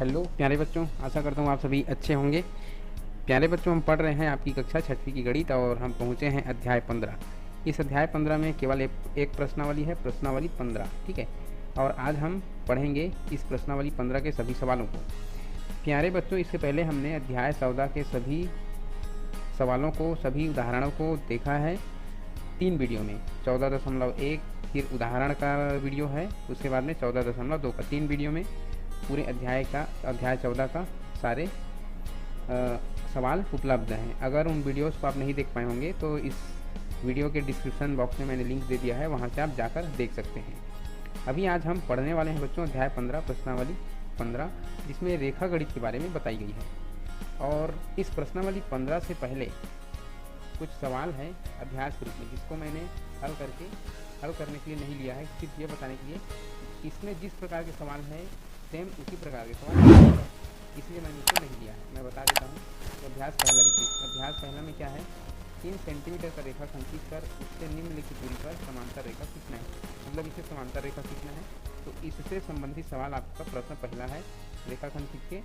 Hello प्यारे बच्चों, आशा करता हूँ आप सभी अच्छे होंगे। प्यारे बच्चों, हम पढ़ रहे हैं आपकी कक्षा 6वीं की गणित और हम पहुँचे हैं अध्याय 15। इस अध्याय 15 में केवल एक प्रश्नावली है, प्रश्नावली 15, ठीक है। और आज हम पढ़ेंगे इस प्रश्नावली 15 के सभी सवालों को। प्यारे बच्चों, इससे पहले हमने अध्याय 14 के सभी सवालों को, सभी उदाहरणों को देखा है 3 वीडियो में। 14.1 फिर उदाहरण का वीडियो है, उसके बाद में 14.2 का 3 वीडियो में पूरे अध्याय 14 का सारे सवाल उपलब्ध हैं। अगर उन वीडियोस को आप नहीं देख पाए होंगे तो इस वीडियो के डिस्क्रिप्शन बॉक्स में मैंने लिंक दे दिया है, वहाँ से आप जाकर देख सकते हैं। अभी आज हम पढ़ने वाले हैं बच्चों अध्याय 15 प्रश्नावली 15, जिसमें रेखा गणित के बारे में बताई गई है। और इस प्रश्नावली 15 से पहले कुछ सवाल हैं अभ्यास के रूप में, जिसको मैंने हल करने के लिए नहीं लिया है, सिर्फ ये बताने के लिए इसमें जिस प्रकार के सवाल हैं सेम उसी प्रकार के सवाल, इसलिए मैंने इसको नहीं लिया है। मैं बता देता हूँ। तो अभ्यास पहला देखिए। अभ्यास पहला में क्या है, 3 सेंटीमीटर का रेखा खींच कर उससे निम्नलिखित दूरी पर समांतर रेखा खींचना है। मतलब इसे समांतर रेखा खींचना है, तो इससे संबंधित सवाल आपका प्रश्न पहला है। रेखाखंड खींच के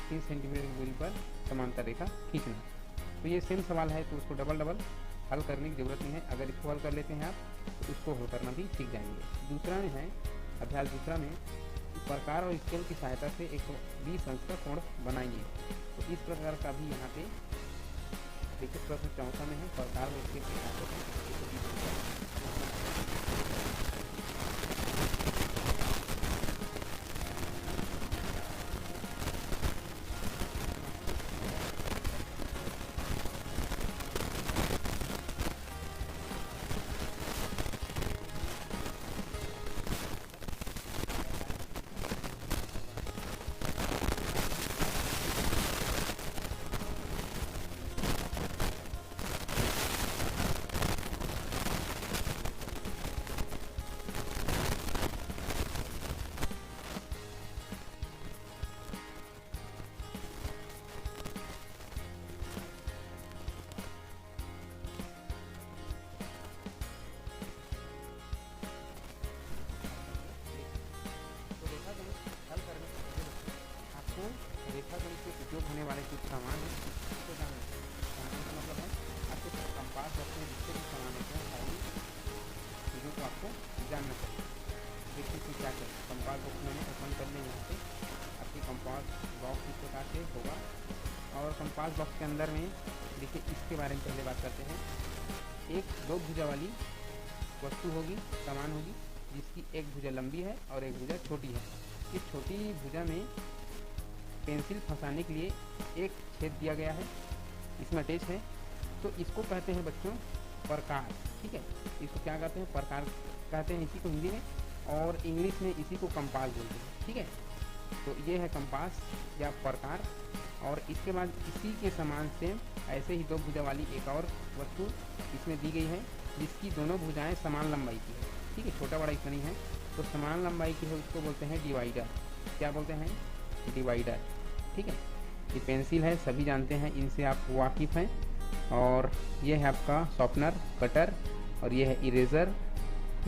3 सेंटीमीटर की दूरी पर समांतर रेखा खींचना। तो ये सेम सवाल है, तो उसको डबल हल करने की जरूरत नहीं है। अगर इसको हल कर लेते हैं आप तो उसको हल करना भी सीख जाएंगे। दूसरा में है अभ्यास दूसरा में, प्रकार और स्केल की सहायता से 120 अंश का कोण बनाइए। तो इस प्रकार का भी यहाँ पे देखिए प्रश्न 64 में है, प्रकार और स्केल की सहायता से 120 रेखागणित से उपयोग होने वाले कुछ सामान हैं, उसको जानना है। सामान का मतलब है आपके कंपास बॉक्स में जितने भी सामान होते हैं सारी चीज़ों को आपको जानना चाहिए। देखिए इसमें क्या क्या कंपास बॉक्स मैंने ओपन कर लिया। यहाँ पे आपकी कंपास बॉक्स इस प्रकार से होगा। और कंपास बॉक्स के अंदर में देखिए इसके बारे में पहले बात करते हैं। एक 2 भुजा वाली वस्तु होगी, सामान होगी, जिसकी एक भुजा लंबी है और एक भुजा छोटी है। इस छोटी भुजा में पेंसिल फंसाने के लिए एक छेद दिया गया है, इसमें अटैच है। तो इसको कहते हैं बच्चों प्रकार, ठीक है। इसको क्या कहते हैं, प्रकार कहते हैं इसी को हिंदी में, और इंग्लिश में इसी को कंपास बोलते हैं, ठीक है। तो ये है कंपास या प्रकार। और इसके बाद इसी के समान सेम ऐसे ही 2 भुजा वाली एक और वस्तु इसमें दी गई है, जिसकी दोनों भुजाएं समान लंबाई की है, ठीक है। छोटा बड़ा इतना ही है, तो समान लंबाई की है, उसको बोलते हैं डिवाइडर। क्या बोलते हैं, डिवाइडर, ठीक है। ये पेंसिल है, सभी जानते हैं, इनसे आप वाकिफ़ हैं। और ये है आपका शॉर्पनर, कटर, और ये है इरेज़र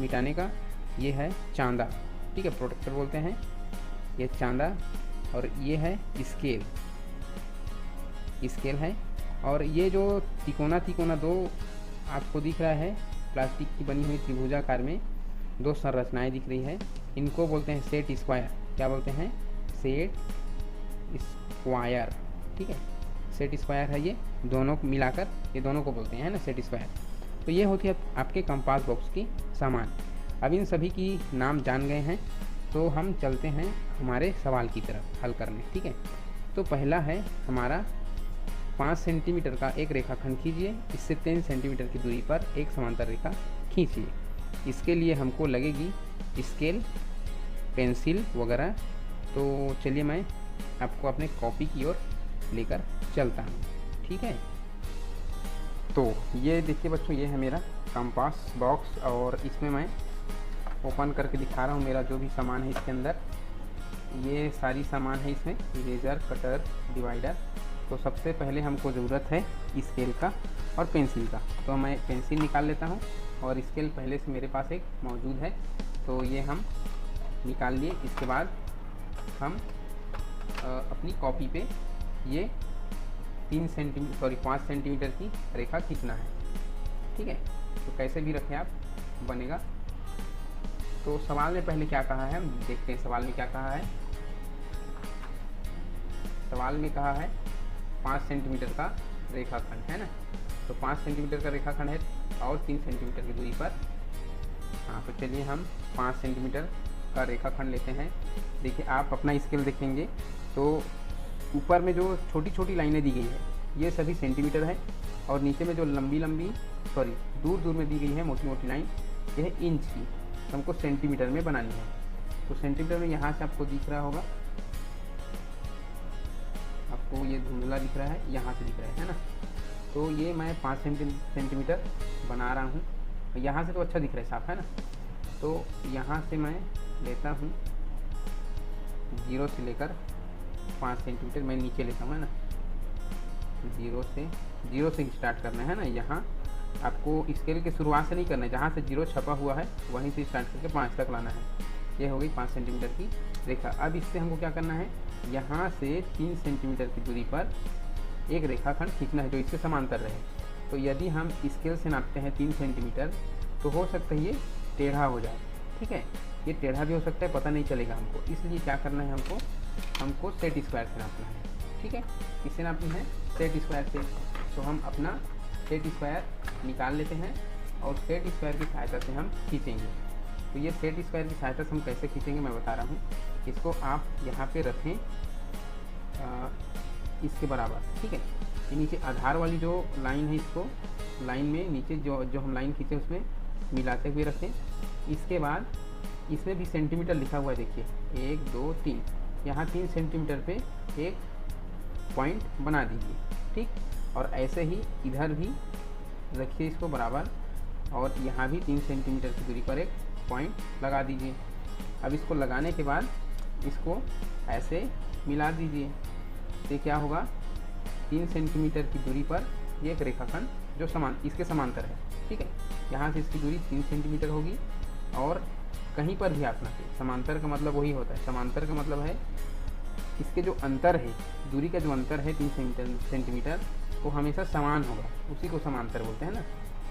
मिटाने का, ये है चांदा, ठीक है, प्रोटेक्टर बोलते हैं, ये चांदा। और ये है स्केल है। और ये जो तिकोना 2 आपको दिख रहा है, प्लास्टिक की बनी हुई त्रिभुजाकार में 2 संरचनाएं दिख रही है, इनको बोलते हैं सेट स्क्वायर। क्या बोलते हैं, सेट स्क्वायर, ठीक है। सेट स्क्वायर है ये, दोनों को मिलाकर ये दोनों को बोलते हैं ना सेट स्क्वायर। तो ये होती है आपके कंपास बॉक्स की सामान। अब इन सभी की नाम जान गए हैं, तो हम चलते हैं हमारे सवाल की तरफ हल करने, ठीक है। तो पहला है हमारा 5 सेंटीमीटर का एक रेखाखंड खींचिए, इससे 3 सेंटीमीटर की दूरी पर एक समांतर रेखा खींचिए। इसके लिए हमको लगेगी स्केल, पेंसिल वगैरह। तो चलिए मैं आपको अपने कॉपी की ओर लेकर चलता हूँ, ठीक है। तो ये देखिए बच्चों, ये है मेरा कंपास बॉक्स, और इसमें मैं ओपन करके दिखा रहा हूँ मेरा जो भी सामान है इसके अंदर। ये सारी सामान है इसमें, इरेजर, कटर, डिवाइडर। तो सबसे पहले हमको ज़रूरत है स्केल का और पेंसिल का। तो मैं पेंसिल निकाल लेता हूँ, और स्केल पहले से मेरे पास एक मौजूद है, तो ये हम निकाल लिए। इसके बाद हम अपनी कॉपी पे ये 5 सेंटीमीटर की रेखा खींचना है। ठीक है, तो कैसे भी रखें आप बनेगा। तो सवाल में पहले क्या कहा है हम देखते हैं। सवाल में क्या कहा है, सवाल में कहा है 5 सेंटीमीटर का रेखाखंड है ना। तो 5 सेंटीमीटर का रेखाखंड है और 3 सेंटीमीटर की दूरी पर। हाँ, तो चलिए हम 5 सेंटीमीटर का रेखाखंड लेते हैं। देखिए आप अपना स्केल देखेंगे तो ऊपर में जो छोटी छोटी लाइनें दी गई है ये सभी सेंटीमीटर है, और नीचे में जो दूर दूर में दी गई है मोटी मोटी लाइन ये है इंच की। तो हमको सेंटीमीटर में बनानी है। तो सेंटीमीटर में यहाँ से आपको दिख रहा होगा, आपको ये धुंधला दिख रहा है, यहाँ से दिख रहा है ना। तो ये मैं 5 सेंटीमीटर बना रहा हूँ। यहाँ से तो अच्छा दिख रहा है, साफ है ना। तो यहाँ से मैं लेता हूँ 0 से लेकर 5 सेंटीमीटर मैं नीचे लेता हूँ, है ना। 0 से स्टार्ट करना है ना। यहाँ आपको स्केल की शुरुआत से नहीं करना है, जहाँ से 0 छपा हुआ है वहीं से स्टार्ट करके 5 तक लाना है। ये हो गई 5 सेंटीमीटर की रेखा। अब इससे हमको क्या करना है, यहाँ से 3 सेंटीमीटर की दूरी पर एक रेखाखंड खींचना है जो इसके समांतर रहे। तो यदि हम स्केल से नापते हैं 3 सेंटीमीटर तो हो सकता है ये टेढ़ा हो जाए। ठीक है, ये टेढ़ा भी हो सकता है, पता नहीं चलेगा हमको। इसलिए क्या करना है, हमको सेट स्क्वायर से नापना है। ठीक है, किससे नापनी है, सेट स्क्वायर से। तो हम अपना सेट स्क्वायर निकाल लेते हैं और सेट स्क्वायर की सहायता से हम खींचेंगे। तो ये सेट स्क्वायर की सहायता से हम कैसे खींचेंगे मैं बता रहा हूँ। इसको आप यहाँ पे रखें इसके बराबर। ठीक है, ये नीचे आधार वाली जो लाइन है, इसको लाइन में नीचे जो हम लाइन खींचे उसमें मिलाते हुए रखें। इसके बाद इसमें भी सेंटीमीटर लिखा हुआ है, देखिए 1 2 3, यहाँ 3 सेंटीमीटर पे एक पॉइंट बना दीजिए। ठीक, और ऐसे ही इधर भी रखिए इसको बराबर, और यहाँ भी 3 सेंटीमीटर की दूरी पर एक पॉइंट लगा दीजिए। अब इसको लगाने के बाद इसको ऐसे मिला दीजिए। तो क्या होगा, 3 सेंटीमीटर की दूरी पर ये एक रेखाखंड जो इसके समांतर है। ठीक है, यहाँ से इसकी दूरी 3 सेंटीमीटर होगी, और कहीं पर भी आप नापें, समांतर का मतलब वही होता है। समांतर का मतलब है इसके जो अंतर है, दूरी का जो अंतर है 3 सेंटीमीटर, वो हमेशा समान होगा, उसी को समांतर बोलते हैं ना।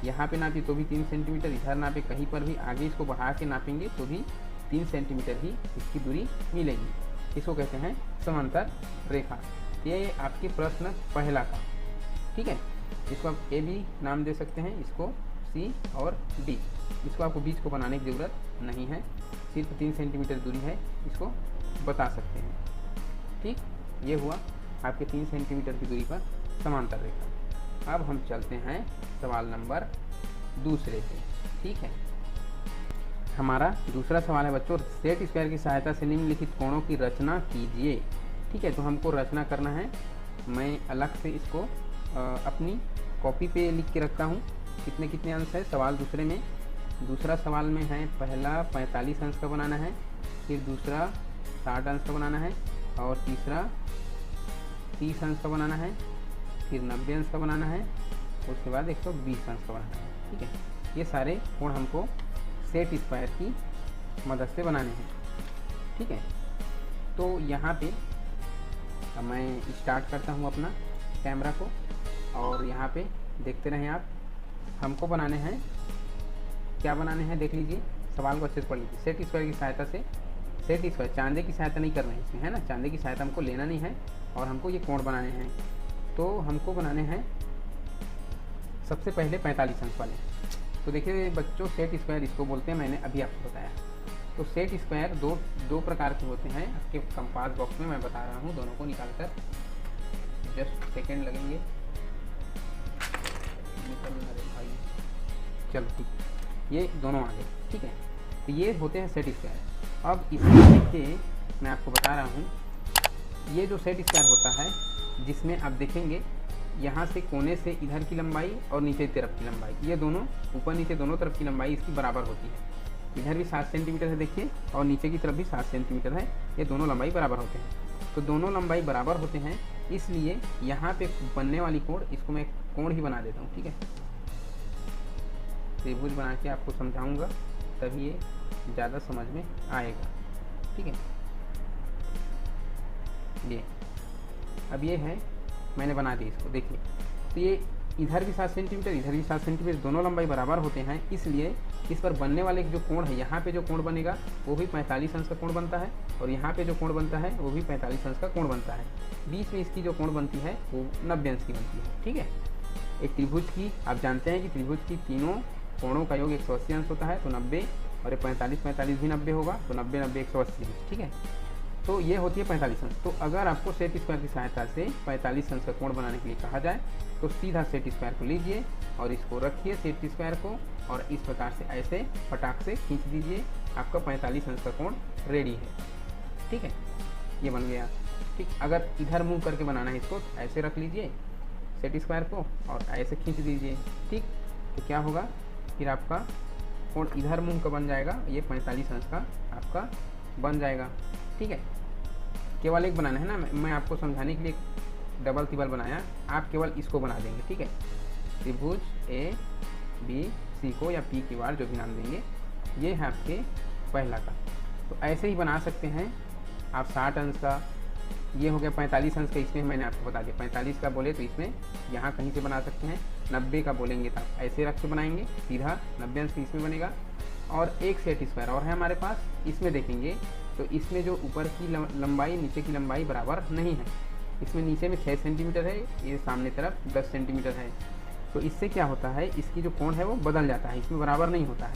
यहाँ पे नापी तो भी 3 सेंटीमीटर, इधर नापे कहीं पर भी, आगे इसको बढ़ा के नापेंगे तो भी 3 सेंटीमीटर ही इसकी दूरी मिलेगी। इसको कहते हैं समांतर रेखा। ये आपके प्रश्न पहला का। ठीक है, इसको आप ए भी नाम दे सकते हैं, इसको सी और डी। इसको आपको बीच को बनाने की ज़रूरत नहीं है, सिर्फ 3 सेंटीमीटर दूरी है, इसको बता सकते हैं। ठीक, ये हुआ आपके 3 सेंटीमीटर की दूरी पर समांतर रेखा। अब हम चलते हैं सवाल नंबर दूसरे पे। ठीक है, हमारा दूसरा सवाल है बच्चों, सेट स्क्वायर की सहायता से निम्नलिखित कोणों की रचना कीजिए। ठीक है, तो हमको रचना करना है। मैं अलग से इसको अपनी कॉपी पे लिख के रखता हूँ कितने कितने अंश है। सवाल दूसरे में, दूसरा सवाल में है पहला 45 अंश का बनाना है, फिर दूसरा 60 अंश का बनाना है, और तीसरा 30 अंश का बनाना है, फिर 90 अंश का बनाना है, उसके बाद 120 अंश का बनाना है। ठीक है, ये सारे कोण हमको सेट स्क्वायर की मदद से बनाने हैं। ठीक है, तो यहाँ पे मैं स्टार्ट करता हूँ अपना कैमरा को, और यहाँ पे देखते रहें आप। हमको बनाने हैं, क्या बनाने हैं देख लीजिए, सवाल को अच्छे से पढ़ लीजिए। सेट स्क्वायर की सहायता से, सेट स्क्वायर चांदे की सहायता नहीं करना है इसमें, है ना। चांदे की सहायता हमको लेना नहीं है, और हमको ये कोण बनाने हैं। तो हमको बनाने हैं सबसे पहले 45 अंश वाले। तो देखिए बच्चों, सेट स्क्वायर इसको बोलते हैं, मैंने अभी आपको बताया। तो सेट स्क्वायर दो प्रकार के होते हैं। आपके कंपास बॉक्स में मैं बता रहा हूँ, दोनों को निकाल कर, जस्ट सेकेंड लगेंगे। चलो ठीक, ये दोनों आ गए। ठीक है, तो ये होते हैं सेट स्क्वायर। अब इसमें देखिए, मैं आपको बता रहा हूँ, ये जो सेट स्क्वायर होता है, जिसमें आप देखेंगे यहाँ से कोने से इधर की लंबाई और नीचे की तरफ की लंबाई, ये दोनों ऊपर नीचे दोनों तरफ की लंबाई इसकी बराबर होती है। इधर भी 7 सेंटीमीटर है देखिए, और नीचे की तरफ भी 7 सेंटीमीटर है। ये दोनों लंबाई बराबर होते हैं। तो दोनों लंबाई बराबर होते हैं, इसलिए यहाँ पे बनने वाली कोण, इसको मैं कोण ही बना देता हूँ। ठीक है, त्रिभुज बना के आपको समझाऊंगा, तभी ये ज़्यादा समझ में आएगा। ठीक है, ये अब ये है, मैंने बना दिया इसको, देखिए। तो ये इधर भी 7 सेंटीमीटर, इधर भी 7 सेंटीमीटर, दोनों लंबाई बराबर होते हैं, इसलिए इस पर बनने वाले जो कोण है, यहाँ पे जो कोण बनेगा वो भी 45 अंश का कोण बनता है, और यहाँ पे जो कोण बनता है वो भी 45 अंश का कोण बनता है। बीच में इसकी जो कोण बनती है वो 90 अंश की बनती है, ठीक है। एक त्रिभुज की आप जानते हैं कि त्रिभुज की तीनों कोणों का योग 180 अंश होता है, तो 90, और 45 भी 90 होगा, तो 90 90 180 अंश, ठीक है। तो ये होती है 45 अंश। तो अगर आपको सेट स्क्वायर की सहायता से 45 अंश का कोण बनाने के लिए कहा जाए तो सीधा सेट स्क्वायर को लीजिए और इसको रखिए सेट स्क्वायर को, और इस प्रकार से ऐसे फटाक से खींच दीजिए, आपका 45 अंश का कोण रेडी है, ठीक है। ये बन गया, ठीक। अगर इधर मुंह करके बनाना है इसको, तो ऐसे रख लीजिए सेट स्क्वायर को और ऐसे खींच दीजिए, ठीक। तो क्या होगा, फिर आपका कोण इधर मुंह का बन जाएगा, ये 45 अंश का आपका बन जाएगा, ठीक है। केवल एक बनाना है ना, मैं आपको समझाने के लिए डबल तिबल बनाया, आप केवल इसको बना देंगे, ठीक है। त्रिभुज ए बी सी को या पी क्यू आर जो भी नाम देंगे, ये है आपके पहला का। तो ऐसे ही बना सकते हैं आप 60 अंश का, ये हो गया 45 अंश का, इसमें मैंने आपको बता दिया 45 का बोले तो इसमें यहाँ कहीं से बना सकते हैं, 90 का बोलेंगे तो आप ऐसे रख के बनाएंगे सीधा, 90 अंश का इसमें बनेगा। और एक सेट स्क्वायर और है हमारे पास, इसमें देखेंगे तो इसमें जो ऊपर की लंबाई नीचे की लंबाई बराबर नहीं है, इसमें नीचे में 6 सेंटीमीटर है, ये सामने तरफ 10 सेंटीमीटर है। तो इससे क्या होता है, इसकी जो कोण है वो बदल जाता है, इसमें बराबर नहीं होता है।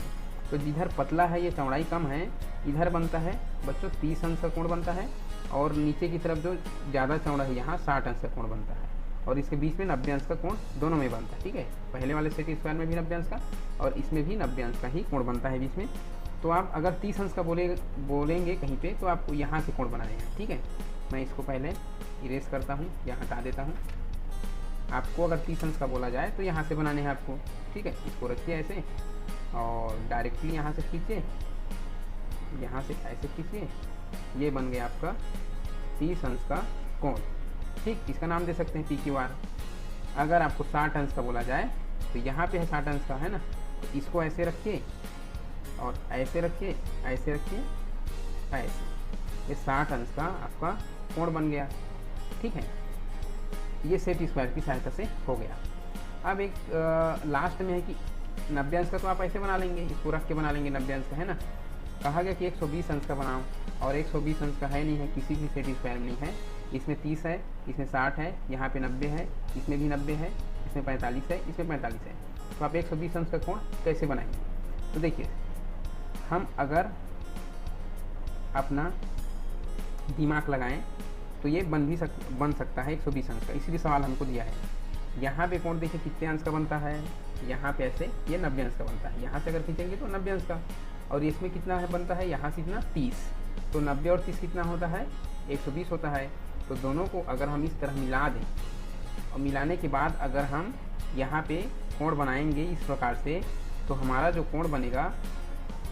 तो जिधर पतला है, ये चौड़ाई कम है, इधर बनता है बच्चों 30 अंश का कोण बनता है, और नीचे की तरफ जो ज़्यादा चौड़ा है यहाँ 60 अंश का कोण बनता है, और इसके बीच में 90 अंश का कोण दोनों में बनता है, ठीक है। पहले वाले सेट स्क्वायर में भी 90 अंश का और इसमें भी 90 अंश का ही कोण बनता है बीच में। तो आप अगर 30 अंश का बोलेंगे कहीं पे तो आपको यहाँ से कोण बनाने हैं, ठीक है। मैं इसको पहले इरेज करता हूँ या हटा देता हूँ। आपको अगर 30 अंश का बोला जाए तो यहाँ से बनाने हैं आपको, ठीक है। इसको रखिए ऐसे और डायरेक्टली यहाँ से खींचिए, यहाँ से ऐसे खींचिए, ये बन गया आपका 30 अंश का कोण, ठीक। इसका नाम दे सकते हैं पी क्यू आर। अगर आपको 60 अंश का बोला जाए तो यहाँ पे है 60 अंश का, है ना, तो इसको ऐसे रखिए और ऐसे रखिए, ऐसे रखिए, ऐसे, ये 60 अंश का आपका कोण बन गया, ठीक है। ये सेट स्क्वायर की सहायता से हो गया। अब एक लास्ट में है कि 90 अंश का तो आप ऐसे बना लेंगे, इसको रख के बना लेंगे 90 अंश का, है ना। कहा गया कि 120 अंश का बनाओ, और 120 अंश का है नहीं है, किसी भी सेट स्क्वायर में नहीं है। इसमें 30 है, इसमें 60 है, यहाँ पे 90 है, इसमें भी 90 है, इसमें 45 है, इसमें 45 है। तो आप 120 अंश का कोण कैसे बनाएंगे, तो देखिए हम अगर अपना दिमाग लगाएं तो ये बन सकता है 120 अंश का, इसीलिए सवाल हमको दिया है। यहाँ पे कोण देखिए कितने अंश का बनता है, यहाँ पे ऐसे ये 90 अंश का बनता है, यहाँ से अगर खींचेंगे तो 90 अंश का, और इसमें कितना है बनता है, यहाँ से इतना 30, तो 90 और 30 कितना होता है, 120 होता है। तो दोनों को अगर हम इस तरह मिला दें और मिलाने के बाद अगर हम यहाँ पे कोण बनाएंगे इस प्रकार से, तो हमारा जो कोण बनेगा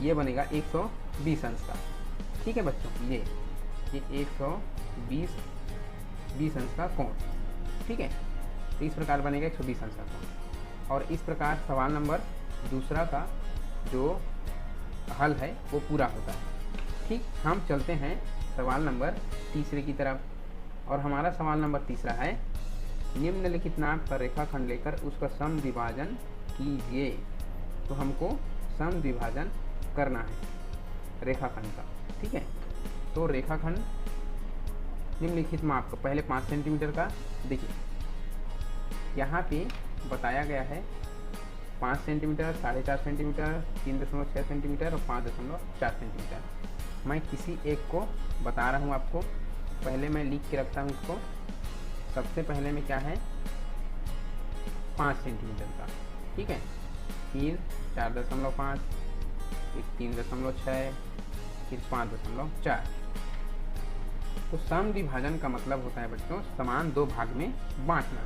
ये बनेगा 120 अंश का, ठीक है बच्चों। ये 120 अंश का कोण, ठीक है। तो इस प्रकार बनेगा 120 अंश का कोण, और इस प्रकार सवाल नंबर दूसरा का जो हल है वो पूरा होता है, ठीक। हम चलते हैं सवाल नंबर तीसरे की तरफ, और हमारा सवाल नंबर तीसरा है, निम्नलिखित नाम का रेखाखंड लेकर उसका समद्विभाजन कीजिए। तो हमको समद्विभाजन करना है रेखाखंड का, ठीक है। तो रेखाखंड निम्नलिखित माप का, पहले 5 सेंटीमीटर का देखिए, यहाँ पे बताया गया है 5 सेंटीमीटर, 4.5 सेंटीमीटर, 3.6 सेंटीमीटर और 5.4 सेंटीमीटर। मैं किसी एक को बता रहा हूँ आपको, पहले मैं लिख के रखता हूँ इसको। सबसे पहले में क्या है, 5 सेंटीमीटर का, ठीक है, फिर 4.5, फिर 3.6, फिर 5.4। तो समद्विभाजन का मतलब होता है बच्चों समान 2 भाग में बांटना।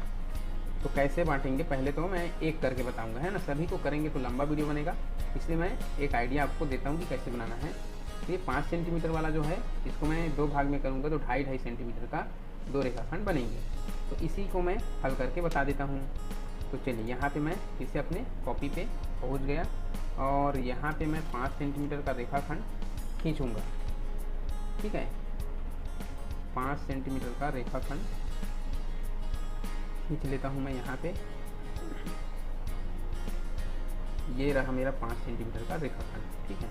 तो कैसे बांटेंगे, पहले तो मैं एक करके बताऊंगा, है ना। सभी को करेंगे तो लंबा वीडियो बनेगा, इसलिए मैं एक आइडिया आपको देता हूँ कि कैसे बनाना है। तो ये 5 सेंटीमीटर वाला जो है, इसको मैं 2 भाग में करूँगा तो 2.5 सेंटीमीटर का 2 रेखाखंड बनेंगे। तो इसी को मैं हल करके बता देता हूँ। तो चलिए यहाँ पे मैं फिर से अपने कॉपी पे पहुँच गया, और यहाँ पे मैं 5 सेंटीमीटर का रेखाखंड खींचूँगा, ठीक है। 5 सेंटीमीटर का रेखाखंड खींच लेता हूँ मैं यहाँ पे। ये रहा मेरा 5 सेंटीमीटर का रेखाखंड, ठीक है।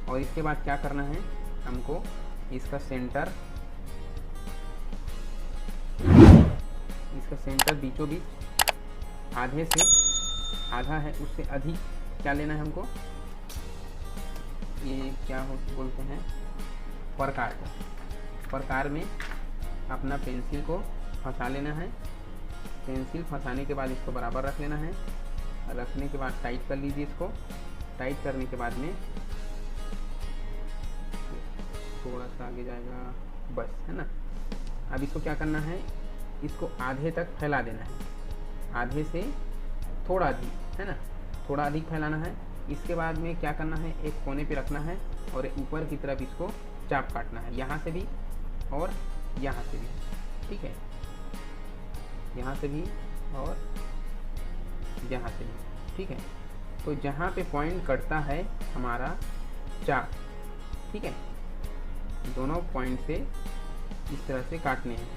और इसके बाद क्या करना है हमको, इसका सेंटर बीचों बीच आधे से आधा है, उससे अधिक क्या लेना है हमको, ये क्या बोलते हैं, प्रकार का। प्रकार में अपना पेंसिल को फंसा लेना है। पेंसिल फंसाने के बाद इसको बराबर रख लेना है। रखने के बाद टाइट कर लीजिए इसको। टाइट करने के बाद में थोड़ा सा आगे जाएगा, बस, है ना। अब इसको क्या करना है, इसको आधे तक फैला देना है, आधे से थोड़ा अधिक, है ना, थोड़ा अधिक फैलाना है। इसके बाद में क्या करना है, एक कोने पे रखना है और ऊपर की तरफ इसको चाप काटना है, यहाँ से भी और यहाँ से भी, ठीक है, यहाँ से भी और यहाँ से भी, ठीक है। तो जहाँ पे पॉइंट कटता है हमारा चाप, ठीक है, दोनों पॉइंट से इस तरह से काटने हैं।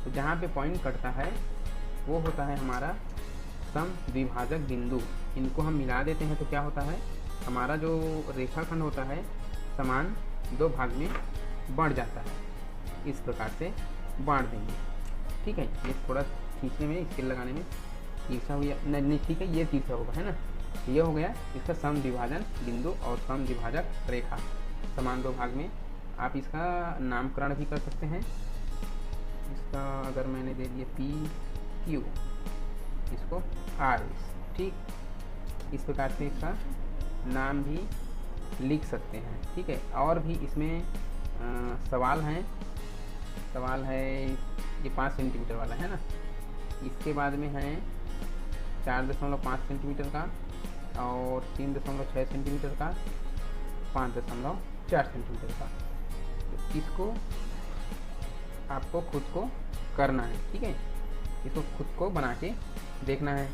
तो जहाँ पे पॉइंट कटता है वो होता है हमारा सम द्विभाजक बिंदु। इनको हम मिला देते हैं तो क्या होता है, हमारा जो रेखाखंड होता है समान 2 भाग में बढ़ जाता है। इस प्रकार से बांट देंगे, ठीक है। ये थोड़ा खींचने में, स्केल लगाने में तिरछा हुआ नहीं, ठीक है, ये तिरछा होगा, है ना। ये हो गया इसका सम द्विभाजन बिंदु और सम द्विभाजक रेखा, समान 2 भाग में। आप इसका नामकरण भी कर सकते हैं। इसका अगर मैंने दे दिया PQ, इसको RS, ठीक, इस प्रकार से इसका नाम भी लिख सकते हैं, ठीक है। और भी इसमें सवाल है ये 5 सेंटीमीटर वाला, है ना। इसके बाद में है 4.5 सेंटीमीटर का और 3.6 सेंटीमीटर का, 5.4 सेंटीमीटर का। तो इसको आपको खुद को करना है, ठीक है, इसको खुद को बना के देखना है।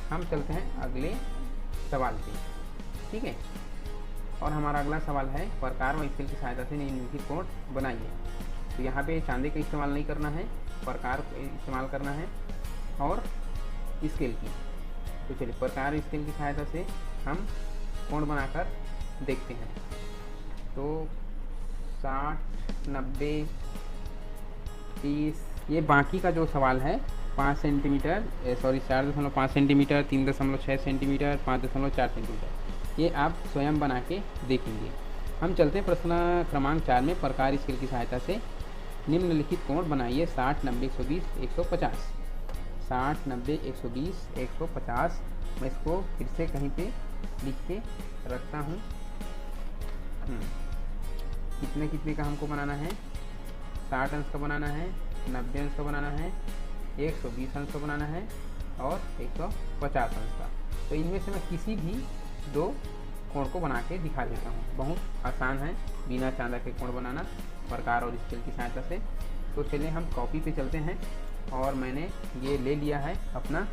हम चलते हैं अगले सवाल पे, ठीक है। और हमारा अगला सवाल है, प्रकार व स्केल की सहायता से निम्नलिखित कोण बनाइए। तो यहाँ पे चांदी का इस्तेमाल नहीं करना है, प्रकार इस्तेमाल करना है और स्केल की। तो चलिए प्रकार स्केल की सहायता से हम कोण बनाकर देखते हैं। तो 60, 90, 30, ये बाकी का जो सवाल है 5 सेंटीमीटर, 4.5 सेंटीमीटर, 3.6 सेंटीमीटर, 5.4 सेंटीमीटर, ये आप स्वयं बना के देखेंगे। हम चलते हैं प्रश्न क्रमांक 4 में, प्रकार स्केल की सहायता से निम्नलिखित कोण बनाइए। 60, 90, 120, 150। 60, 90, 120, 150। मैं इसको फिर से कहीं पे लिख के रखता हूँ। कितने का हमको बनाना है, 60 अंश का बनाना है, 90 अंश का बनाना है, 120 अंश का बनाना है और 150 अंश का। तो इनमें से मैं किसी भी 2 कोण को बना के दिखा देता हूँ। बहुत आसान है बिना चांदा के कोण बनाना प्रकार और स्केल की सहायता से। तो चलिए हम कॉपी पे चलते हैं और मैंने ये ले लिया है अपना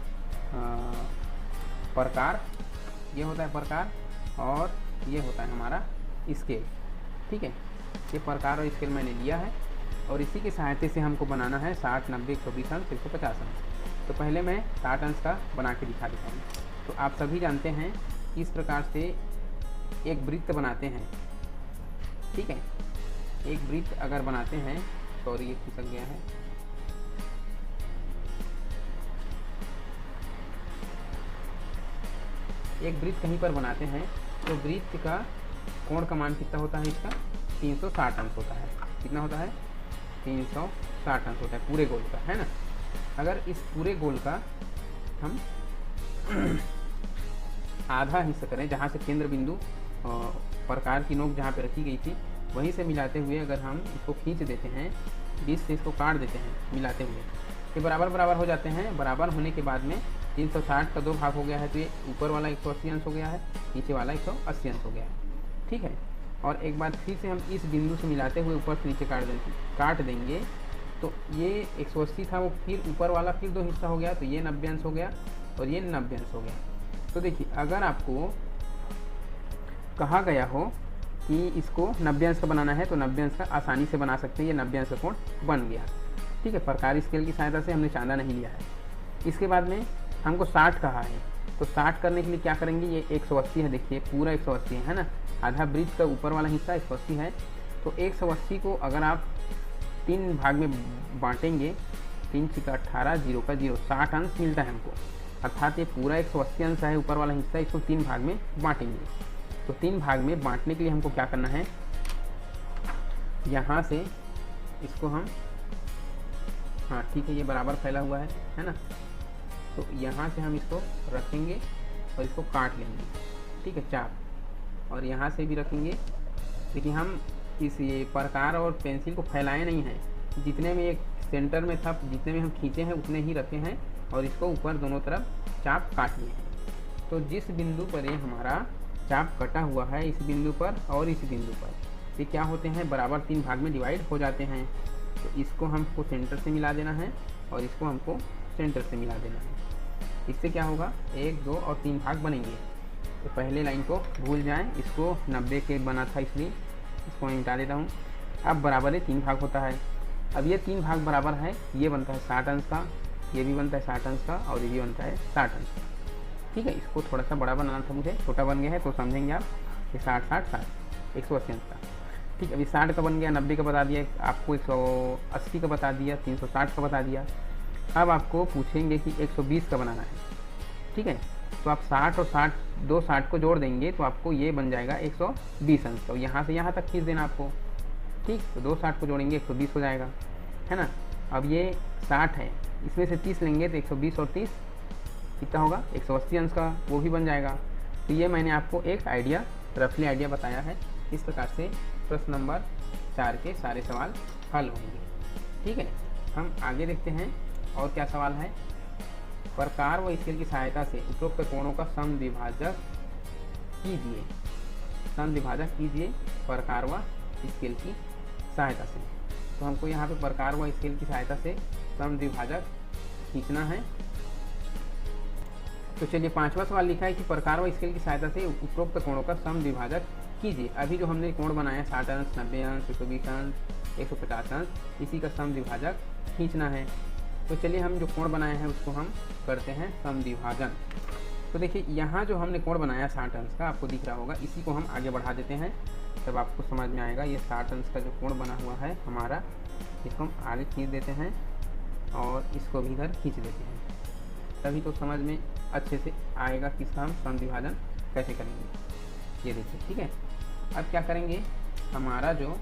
प्रकार, ये होता है प्रकार और ये होता है हमारा स्केल, ठीक है। ये प्रकार और स्केल मैंने लिया है और इसी की सहायता से हमको बनाना है 60, 90, 120 अंश, 150 अंश। तो पहले मैं 60 अंश का बना के दिखा देता हूँ। तो आप सभी जानते हैं इस प्रकार से एक वृत्त बनाते हैं, ठीक है। एक वृत्त अगर बनाते हैं, सॉरी ये खिसक गया है, एक वृत्त कहीं पर बनाते हैं तो वृत्त का कोण का मान कितना होता है, इसका 360 अंश होता है। कितना होता है, 360 अंश होता है पूरे गोल का, है ना। अगर इस पूरे गोल का हम आधा हिस्सा करें, जहाँ से केंद्र बिंदु प्रकार की नोक जहाँ पे रखी गई थी वहीं से मिलाते हुए अगर हम इसको खींच देते हैं, बीच से इसको काट देते हैं मिलाते हुए, ये बराबर हो जाते हैं। बराबर होने के बाद में 360 का 2 भाग हो गया है, तो ये ऊपर वाला 180 अंश हो गया है, नीचे वाला 180 अंश हो गया है, ठीक है। और एक बार फिर से हम इस बिंदु से मिलाते हुए ऊपर से नीचे काट देंगे तो ये 180 था, वो फिर ऊपर वाला फिर 2 हिस्सा हो गया, तो ये 90 अंश हो गया और ये 90 अंश हो गया। तो देखिए अगर आपको कहा गया हो कि इसको 90 अंश का बनाना है तो 90 अंश का आसानी से बना सकते हैं, ये 90 अंश का कोण बन गया, ठीक है। प्रकार स्केल की सहायता से हमने चांदा नहीं लिया है। इसके बाद में हमको 60 कहा है, तो 60 करने के लिए क्या करेंगे, ये 180 है, देखिए पूरा 180 है ना, आधा ब्रिज का ऊपर वाला हिस्सा 180 है। तो 180 को अगर आप 3 भाग में बांटेंगे, 3 × 18, 0 का 0, 60 अंश मिलता है हमको, अर्थात ये पूरा 180 अंश है ऊपर वाला हिस्सा, इसको 3 भाग में बांटेंगे। तो 3 भाग में बांटने के लिए हमको क्या करना है, यहाँ से इसको हम, हाँ ठीक है, ये बराबर फैला हुआ है ना, तो यहाँ से हम इसको रखेंगे और इसको काट लेंगे, ठीक है, चाप, और यहाँ से भी रखेंगे। देखिए हम इस ये प्रकार और पेंसिल को फैलाए नहीं हैं, जितने में एक सेंटर में था, जितने में हम खींचे हैं उतने ही रखे हैं, और इसको ऊपर दोनों तरफ चाप काट लिए हैं। तो जिस बिंदु पर ये हमारा चाप कटा हुआ है, इस बिंदु पर और इस बिंदु पर, ये क्या होते हैं, बराबर 3 भाग में डिवाइड हो जाते हैं। तो इसको हमको सेंटर से मिला देना है और इसको हमको सेंटर से मिला देना है। इससे क्या होगा, 1, 2 और 3 भाग बनेंगे। तो पहले लाइन को भूल जाएं, इसको 90 के बना था इसलिए इसको मैं मिटा देता हूँ। अब बराबर 3 भाग होता है। अब ये 3 भाग बराबर है, ये बनता है 60 अंश का, ये भी बनता है 60 अंश का, और ये भी बनता है 60 अंश का। ठीक है, इसको थोड़ा सा बड़ा बनाना था मुझे, छोटा बन गया है तो समझेंगे आप, ये 60 60 60 180 अंश का। ठीक है, अभी 60 का बन गया, 90 का बता दिया आपको, 180 का बता दिया, 360 का बता दिया। अब आपको पूछेंगे कि 120 का बनाना है। ठीक है, तो आप 60 और 60, 2 60 को जोड़ देंगे तो आपको ये बन जाएगा 120 अंश का। यहाँ से यहाँ तक खींच देना आपको। ठीक, तो 2 60 को जोड़ेंगे 120 हो जाएगा, है ना। अब ये 60 है, इसमें से 30 लेंगे तो 120 और 30 कितना होगा, 180 अंश का, वो भी बन जाएगा। तो ये मैंने आपको एक आइडिया, रफली आइडिया बताया है। इस प्रकार से प्रश्न नंबर 4 के सारे सवाल हल होंगे। ठीक है, हम आगे देखते हैं और क्या सवाल है। प्रकार व स्केल की सहायता से उपरोक्त कोणों का समद्विभाजक कीजिए। समद्विभाजक कीजिए प्रकार व स्केल की सहायता से। तो हमको यहाँ पे प्रकार व स्केल की सहायता से समद्विभाजक खींचना है। तो चलिए 5वां सवाल लिखा है कि प्रकार व स्केल की सहायता से उपरोक्त कोणों का समद्विभाजक कीजिए। अभी जो हमने कोण बनाया 60 अंश, 90 अंश, 120 अंश, 150 अंश, इसी का समद्विभाजक खींचना है। तो चलिए हम जो कोण बनाए हैं उसको हम करते हैं समद्विभाजन। तो देखिए यहाँ जो हमने कोण बनाया 60 अंश का, आपको दिख रहा होगा, इसी को हम आगे बढ़ा देते हैं, तब आपको समझ में आएगा। ये 60 अंश का जो कोण बना हुआ है हमारा, इसको हम आगे खींच देते हैं और इसको भी इधर खींच देते हैं, तभी तो समझ में अच्छे से आएगा कि इसका हम समद्विभाजन कैसे करेंगे। ये देखिए, ठीक है। अब क्या करेंगे, हमारा जो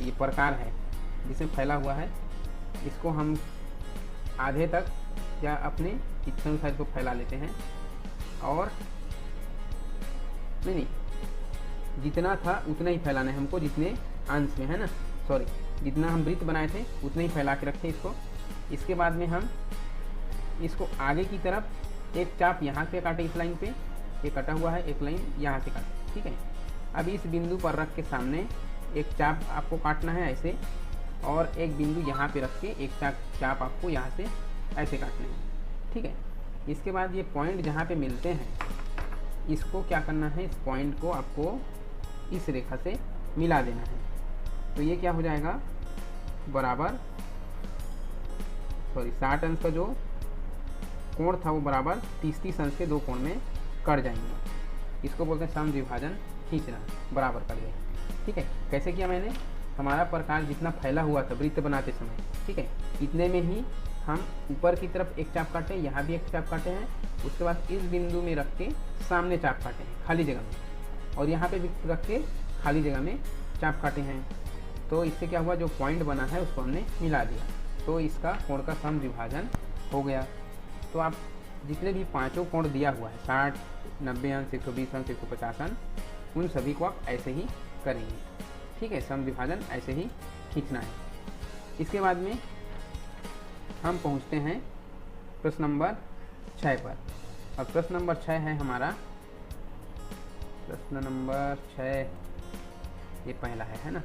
ये प्रकार है जिसमें फैला हुआ है, इसको हम आधे तक या अपने इच्छानुसार इसको फैला लेते हैं, और नहीं जितना था उतना ही फैलाना है हमको, जितने अंश में है ना, सॉरी, जितना हम वृत्त बनाए थे उतने ही फैला के रखें इसको। इसके बाद में हम इसको आगे की तरफ एक चाप यहाँ पे काटे, इस लाइन पे ये कटा हुआ है, एक लाइन यहाँ से काटे। ठीक है, अब इस बिंदु पर रख के सामने एक चाप आपको काटना है ऐसे, और एक बिंदु यहाँ पे रख के एक चाप आपको यहाँ से ऐसे काटना है। ठीक है, इसके बाद ये पॉइंट जहाँ पे मिलते हैं, इसको क्या करना है, इस पॉइंट को आपको इस रेखा से मिला देना है। तो ये क्या हो जाएगा, बराबर, सॉरी, 60 अंश का जो कोण था वो बराबर 30-30 अंश के 2 कोण में कट जाएंगे। इसको बोलते हैं समद्विभाजन खींचना, बराबर कर दे। ठीक है, कैसे किया मैंने, हमारा प्रकार जितना फैला हुआ था वृत्त बनाते समय, ठीक है, इतने में ही हम ऊपर की तरफ एक चाप काटे, यहाँ भी एक चाप काटे हैं, उसके बाद इस बिंदु में रख के सामने चाप काटे हैं खाली जगह में, और यहाँ पे भी रख के खाली जगह में चाप काटे हैं। तो इससे क्या हुआ, जो पॉइंट बना है उसको हमने मिला दिया, तो इसका कोण का समद्विभाजन हो गया। तो आप जितने भी 5 कोण दिया हुआ है, 60, 90 अंश, 120 अंश, 150 अंश, उन सभी को आप ऐसे ही करेंगे। ठीक है, समद्विभाजन ऐसे ही खींचना है। इसके बाद में हम पहुंचते हैं प्रश्न नंबर 6 पर। और प्रश्न नंबर 6 है हमारा, प्रश्न नंबर 6 ये पहला है ना।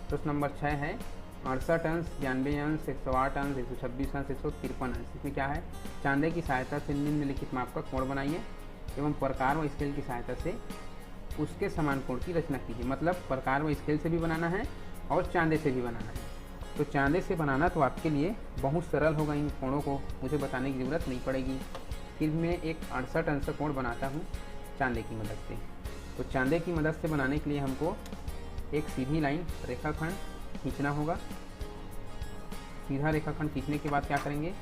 प्रश्न नंबर 6 है 68 अंश, 92 अंश, 108 अंश, 126 अंश, 153 अंश। इसमें क्या है, चांदे की सहायता से निम्नलिखित माप का कोण बनाइए एवं प्रकार व स्केल की सहायता से उसके समान कोण की रचना कीजिए। मतलब प्रकार व स्केल से भी बनाना है और चांदे से भी बनाना है। तो चांदे से बनाना तो आपके लिए बहुत सरल होगा, इन कोणों को मुझे बताने की ज़रूरत नहीं पड़ेगी। फिर मैं एक 68 अंश का कोण बनाता हूँ चांदे की मदद से। तो चांदे की मदद से बनाने के लिए हमको एक सीधी लाइन रेखाखंड खींचना होगा। सीधा रेखाखंड खींचने के बाद क्या करेंगे,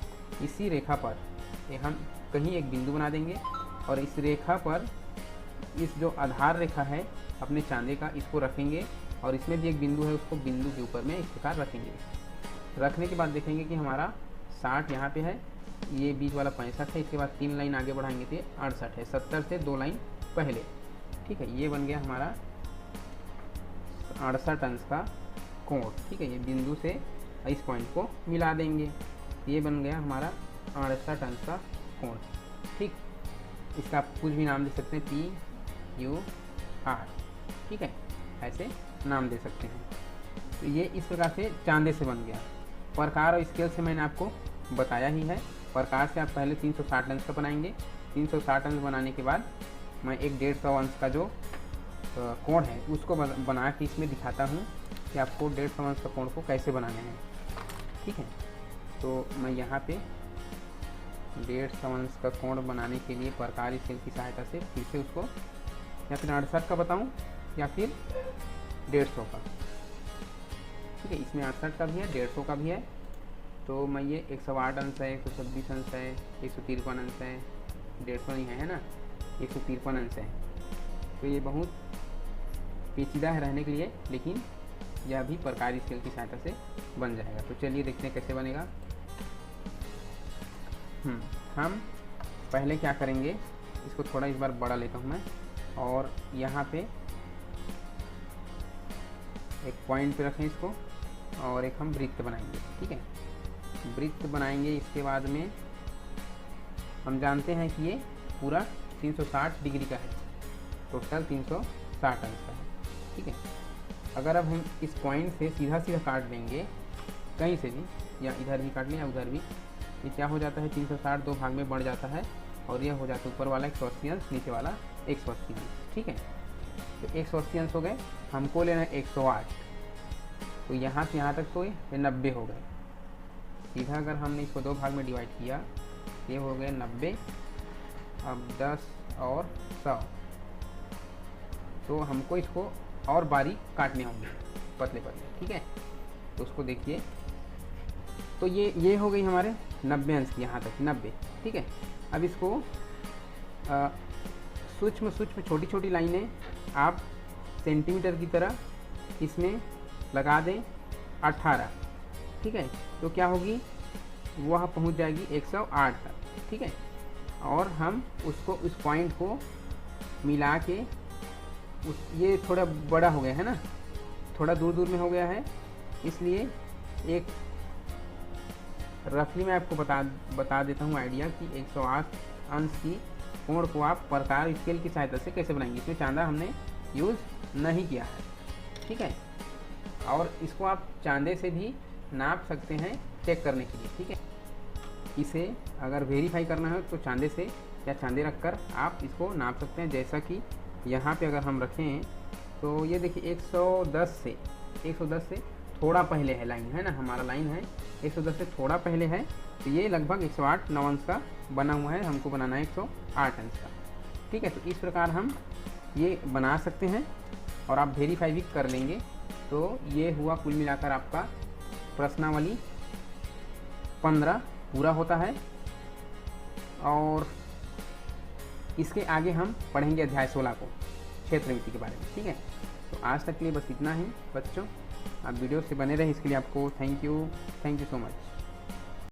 इसी रेखा पर हम कहीं एक बिंदु बना देंगे और इस रेखा पर इस जो आधार रेखा है अपने चांदे का, इसको रखेंगे और इसमें भी एक बिंदु है, उसको बिंदु के ऊपर में इस प्रकार रखेंगे। रखने के बाद देखेंगे कि हमारा 60 यहाँ पे है, ये बीच वाला 65 है, इसके बाद 3 लाइन आगे बढ़ाएंगे तो 68 है, 70 से 2 लाइन पहले। ठीक है, ये बन गया हमारा 68 अंश का कोण। ठीक है, ये बिंदु से इस पॉइंट को मिला देंगे, ये बन गया हमारा 68 अंश का कोण। ठीक, इसका आप कुछ भी नाम दे सकते हैं, PUR। ठीक है, ऐसे नाम दे सकते हैं। तो ये इस प्रकार से चांदे से बन गया। प्रकार और स्केल से मैंने आपको बताया ही है। प्रकार से आप पहले 360 अंश का बनाएंगे। 360 अंश बनाने के बाद मैं एक 150 अंश का जो कोण है उसको बना के इसमें दिखाता हूँ कि आपको 150 अंश का कोण को कैसे बनाना है। ठीक है, तो मैं यहाँ पे 150 अंश का कोण बनाने के लिए प्रकार स्केल की सहायता से फिर से उसको या फिर 68 का बताऊँ या फिर 150 का। ठीक है, इसमें 68 का भी है, 150 का भी है। तो मैं ये 108 अंश है, 126 अंश है, 153 अंश है, 150 नहीं है ना, 153 अंश है। तो ये बहुत पेचीदा है रहने के लिए, लेकिन यह भी प्रकार स्केल की सहायता से बन जाएगा। तो चलिए देखते हैं कैसे बनेगा। हम पहले क्या करेंगे, इसको थोड़ा इस बार बड़ा लेता हूँ मैं और यहाँ पे एक पॉइंट पे रखें इसको और एक हम वृत्त बनाएंगे। ठीक है, वृत्त बनाएंगे। इसके बाद में हम जानते हैं कि ये पूरा 360 डिग्री का है, टोटल 360 अंश का है। ठीक है, अगर अब हम इस पॉइंट से सीधा सीधा काट देंगे कहीं से भी, या इधर भी काट लें या उधर भी, ये क्या हो जाता है, 360 दो भाग में बढ़ जाता है और यह हो जाता है ऊपर वाला 180 अंश, नीचे वाला 180 अंश। ठीक है, तो 180 अंश हो गए। हमको लेना है 108, तो यहाँ से यहाँ तक तो ये 90 हो गए। सीधा अगर हमने इसको दो भाग में डिवाइड किया, ये हो गए 90। अब 10 और 100, तो हमको इसको और बारीक काटने होंगे, पतले पतले। ठीक है, तो उसको देखिए, तो ये हो गई हमारे 90 अंश की, यहाँ तक 90। ठीक है, अब इसको सूक्ष्म सूक्ष्म छोटी छोटी लाइनें आप सेंटीमीटर की तरह इसमें लगा दें 18। ठीक है, तो क्या होगी, वह पहुंच जाएगी 108 तक। ठीक है, और हम उसको उस पॉइंट को मिला के ये थोड़ा बड़ा हो गया है ना, थोड़ा दूर दूर में हो गया है, इसलिए एक रफली मैं आपको बता देता हूँ आइडिया कि 108 अंश की कोण को आप प्रकार स्केल की सहायता से कैसे बनाएंगे। इसमें चांदा हमने यूज़ नहीं किया है। ठीक है, और इसको आप चांदे से भी नाप सकते हैं चेक करने के लिए। ठीक है, इसे अगर वेरीफाई करना है तो चांदे से या चांदे रखकर आप इसको नाप सकते हैं। जैसा कि यहाँ पे अगर हम रखें तो ये देखिए 110 से थोड़ा पहले है लाइन, है ना, हमारा लाइन है 110 से थोड़ा पहले है, तो ये लगभग 108 9 अंश का बना हुआ है, हमको बनाना है 108 अंश का। ठीक है, तो इस प्रकार हम ये बना सकते हैं और आप वेरीफाई भी कर लेंगे। तो ये हुआ कुल मिलाकर आपका प्रश्नावली 15 पूरा होता है, और इसके आगे हम पढ़ेंगे अध्याय 16 को, क्षेत्रमिति के बारे में। ठीक है, तो आज तक के लिए बस इतना ही बच्चों। आप वीडियो से बने रहे, इसके लिए आपको थैंक यू सो मच।